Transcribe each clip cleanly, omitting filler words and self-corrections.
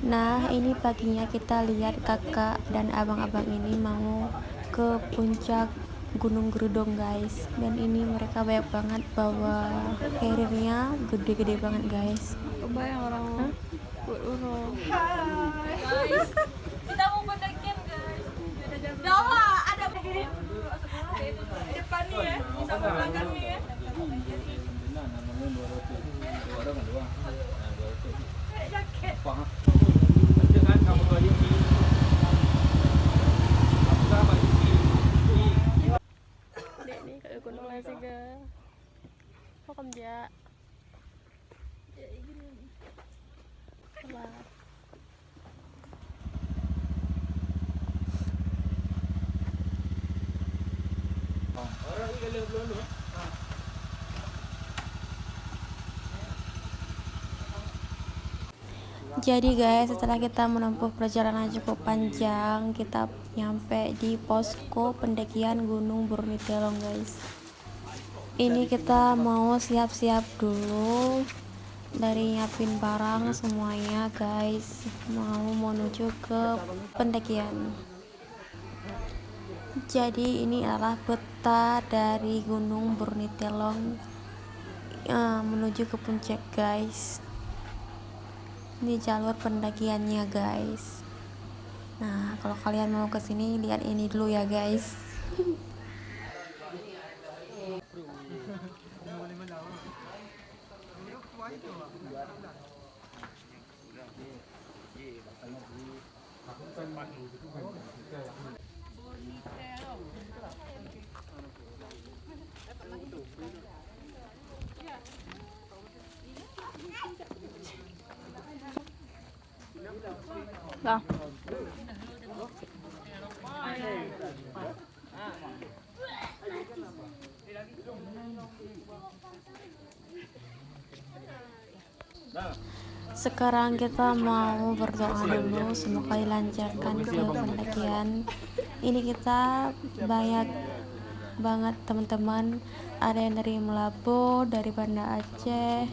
Nah, ini paginya kita lihat kakak dan abang-abang ini mau ke puncak Gunung Gerudong, guys. Dan ini mereka banyak banget bawa carrier-nya, gede-gede banget, guys. Kebayang orang urung. Guys, kita mau pendakian guys. Jawa ada begini. Depan nih ya, sama belakang nih ya. Jaket. Dek ni kat gunung lain juga. Kau kerja. Sabar. Jadi guys, setelah kita menempuh perjalanan cukup panjang, kita nyampe di posko pendakian Gunung Burnitelong, guys. Ini kita mau siap-siap dulu dari nyiapin barang semuanya, guys. Mau menuju ke pendakian. Jadi ini adalah peta dari Gunung Burnitelong menuju ke puncak, guys. Ini jalur pendakiannya, guys. Nah, kalau kalian mau ke sini lihat ini dulu ya, guys. Dah. Sekarang kita mau berdoa dulu, semoga dilancarkan ke pendakian. Ini kita banyak banget teman-teman, ada yang dari Melabu, dari Banda Aceh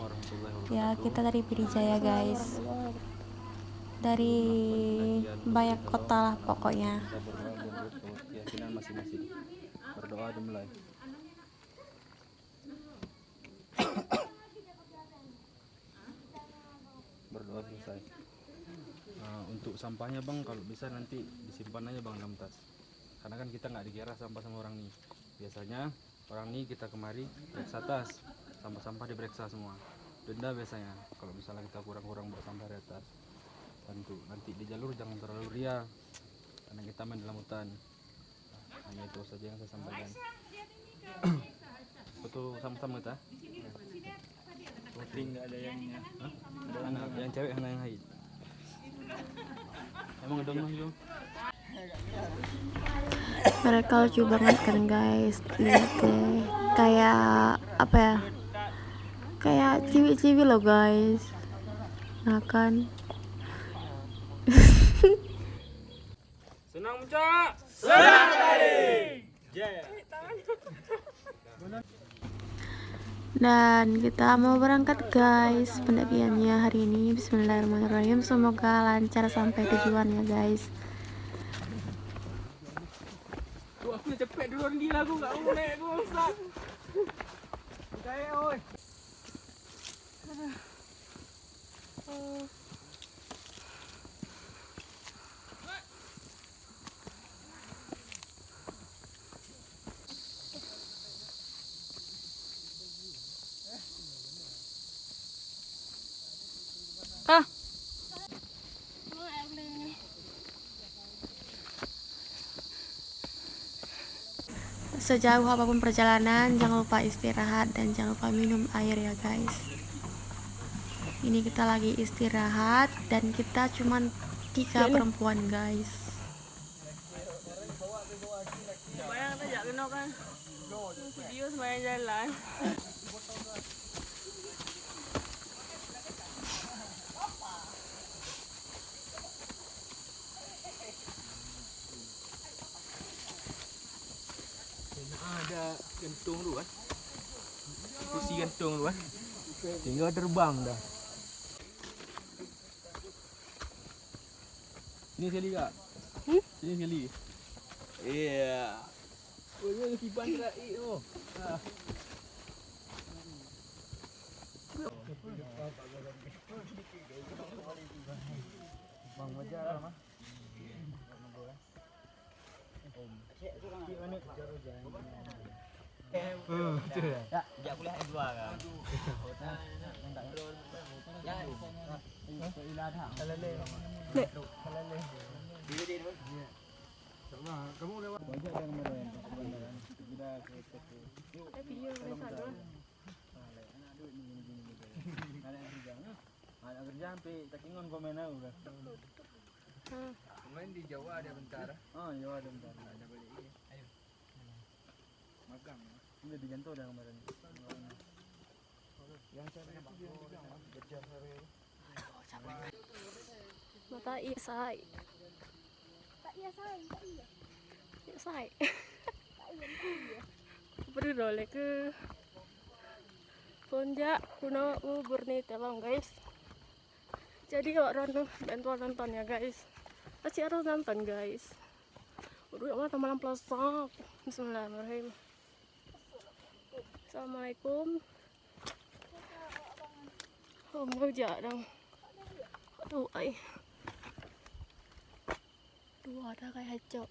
ya, kita dari Pidijaya, guys, dari banyak kota lah pokoknya. Keyakinan masing-masing. Berdoa dimulai. Berdoa selesai. Untuk sampahnya bang, kalau bisa nanti disimpan aja bang dalam tas. Karena kan kita nggak dikira sampah sama orang nih. Biasanya orang nih kita kemari periksa tas, sampah-sampah diperiksa semua. Denda biasanya kalau misalnya kita kurang-kurang buat sampah di atas. Bantu nanti di jalur jangan terlalu ria, karena kita main dalam hutan. Hanya itu saja yang saya sampaikan. Foto sama-sama kita. Voting nggak ada yang yang cewek yang haid. Emang udah nunggu. Mereka lucu banget kan, guys. Lihat deh, kayak apa ya, kayak ciwi-ciwi loh, guys. Nah kan. Senang mencak. Senang sekali. Jaya. Dan kita mau berangkat, guys, pendakiannya hari ini. Bismillahirrahmanirrahim, semoga lancar sampai tujuan ya, guys. Tuh aku cepet duluan gila, aku nggak mau naik, aku rusak. Kayak oi. Ah. Sejauh apapun perjalanan, jangan lupa istirahat dan jangan lupa minum air ya, guys. Ini kita lagi istirahat dan kita cuman 3 perempuan, guys. Bayang tak kena kan. Video semayang jalan. Ada gantung dulu kan, kursi gantung dulu kan, tinggal terbang dah. Sini sekali kak. Sini sekali. Iya. Oh ya kiban terakhir tu. Bang wajar mah. Ya, dia kuliah S2 kan. Ya, kamu lewat banyak yang meren sudah Video sana. ada kerja sampai takingon komen udah main di Jawa ada bentar Jawa ada bentar ada balik ayo magang udah digantung udah kemarin yang saya itu kerja hari Mata iya say. Tak iya say, tak iya. Iya say. Tak iya. Perlu dole ke Konja kuno burni telong guys. Jadi kalau Rono bantuan nonton ya guys. Pasti harus nonton guys. Udah mata malam pelosok. Bismillahirrahmanirrahim. Assalamualaikum. Oh mau dong. Aduh ay. Duh ada kayak hecok.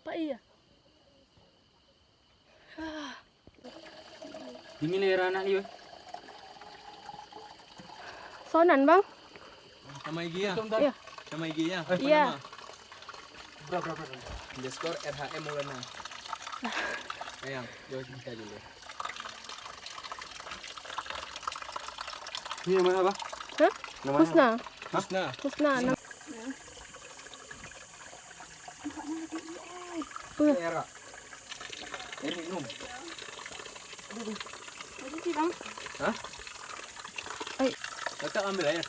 Pak iya. dingin ya anak ni Sonan bang? Nama IG ya? Iya. Nama IG ya? Iya. Berapa? Underscore RHM Maulana. Sayang, jauh kita dulu. ini namanya apa Hah? Husna. Husna. Husna. Era. Ini minum. Ada sih bang. Hah? Ay. Kakak ambil air.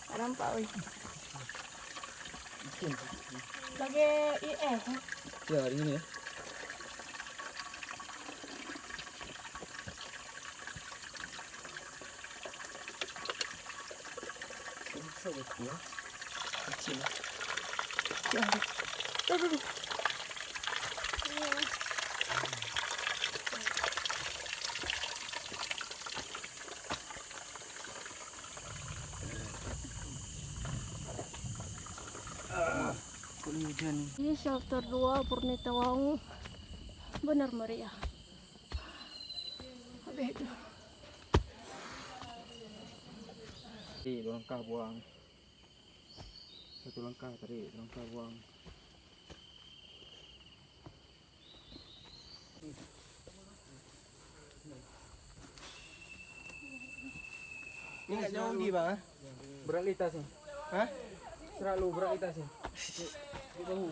Ada nampak oi. Lagi IF. Ya, ini ya. Aduh. Di shelter 2 Purnitawang benar meriah. Habis itu. dua langkah buang satu langkah tarik dua langkah buang Ini enggak jauh di, Bang. berat litas nih Hah? selalu berat litas nih di bahu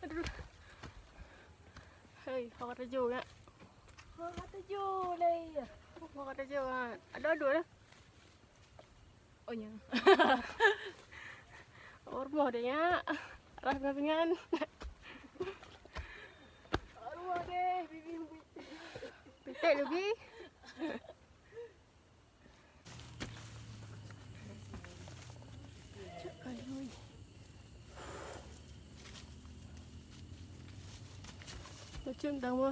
Aduh. Hei, kau kata juga. Kau kata Julai. Kau kata juga. Ada dua dah. Oh nya. Ormo adanya. Arah ngapingan. Aduh deh, bibi. Pitek lebih. Aduh. Macam tahu.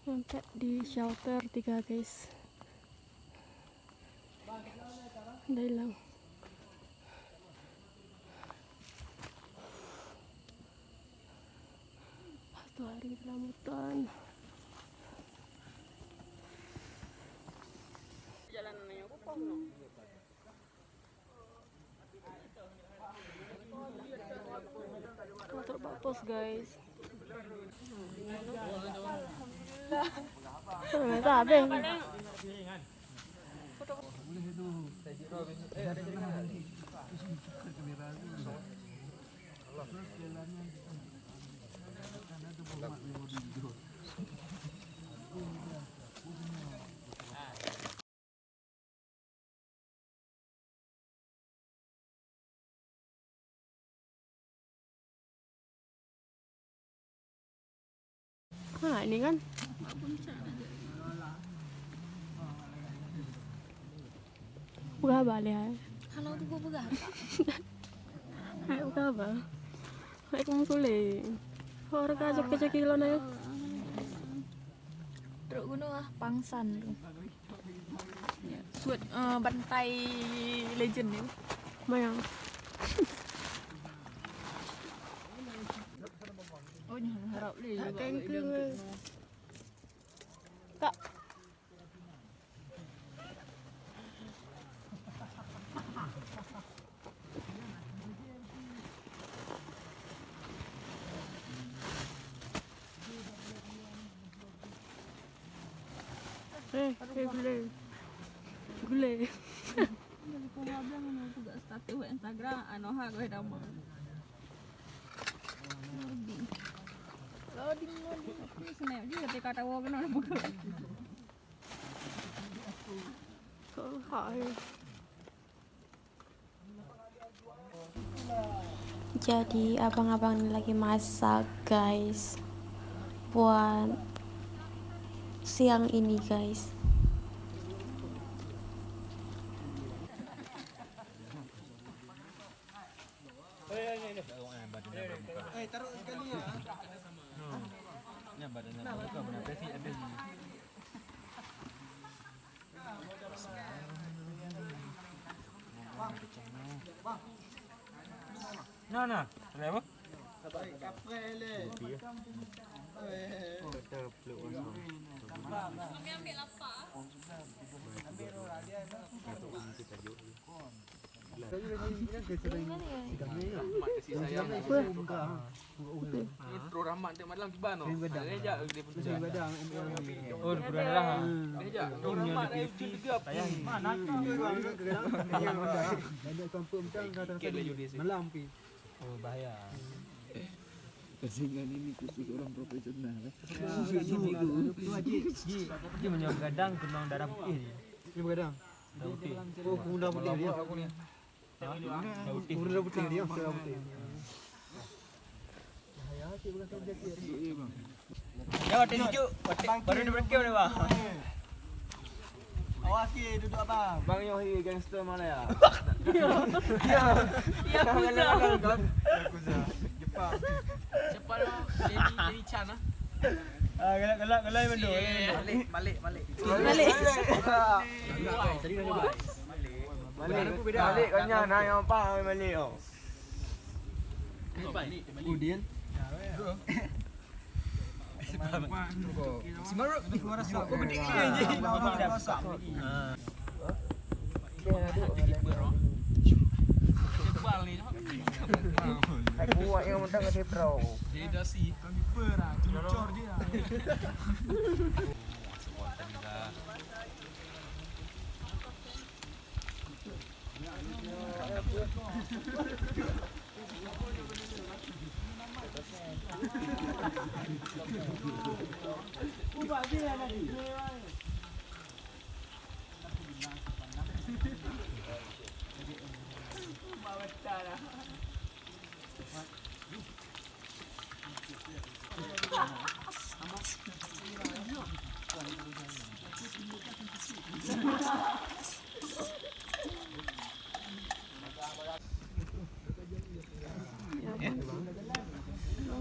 Sampai di shelter 3 guys. Udah hilang. Satu hari dalam hutan. Motor bapos guys. Nggak sabi. Nah ini kan buka balik ya. Halo buku buka. Ayo buka apa? Ayo kamu sulit. Orang kacak kilo na yun. Truk gunung Pangsan tuh. Ya, suat bantai legend nih. Mayang. Oh jangan harap deh. Thank you. Kak. Gule. Gule. Juga status Instagram anoha gue dama. Loading. Snap juga teka tawa kan orang buka. Kau hai. Jadi abang-abang ini lagi masak guys buat siang ini guys. Taruh sekali ya. Badannya buka benar besi ada di. Nah, kenapa? Intro ramak dia malam tiba no. Reja dia pun badang. Oh, berdarah. Reja, ramak dia juga. Mana tu? Ada kampung tang kata malam pi. Oh, bahaya. Kesingan ini khusus orang profesional. Dia menyerang gadang kena darah putih. Dia gadang. Darah putih. Oh, kuda putih dia. Darah putih. Kuda putih dia, darah putih. Bahaya sih bukan kerja dia. Ya, watik hijau. Baru dia berkem ni, Bang. Awas ke duduk abang. Bang Yohi gangster mana ya? Ya, Yakuza. Jepang. Cepat lo, Lady Chan ah. Galak mendo. Balik. Balik kanya na yang pa balik oh. Kemudian Simaruk rasa kau gede je. Tebal ni. Aku buat yang mentang ke pro. Dia dah si. Kami perah, cucur dia.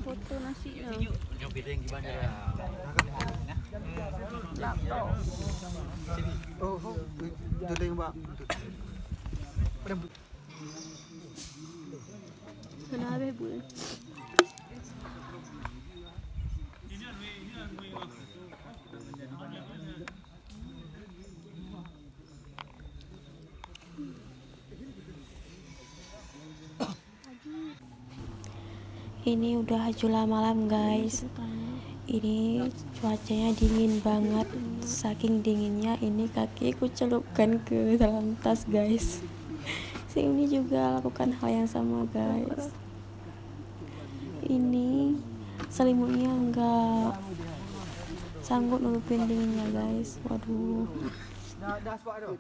Foto nasi. Yang beda yang gimana ya? Oh, itu yang Pak. Kenapa bu? Ini udah jula malam guys. Ini cuacanya dingin banget. Saking dinginnya ini kakiku celupkan ke dalam tas guys. Si ini juga lakukan hal yang sama guys. Ini selimutnya enggak sanggup nutupin dinginnya guys. Waduh. Dah sebab tu.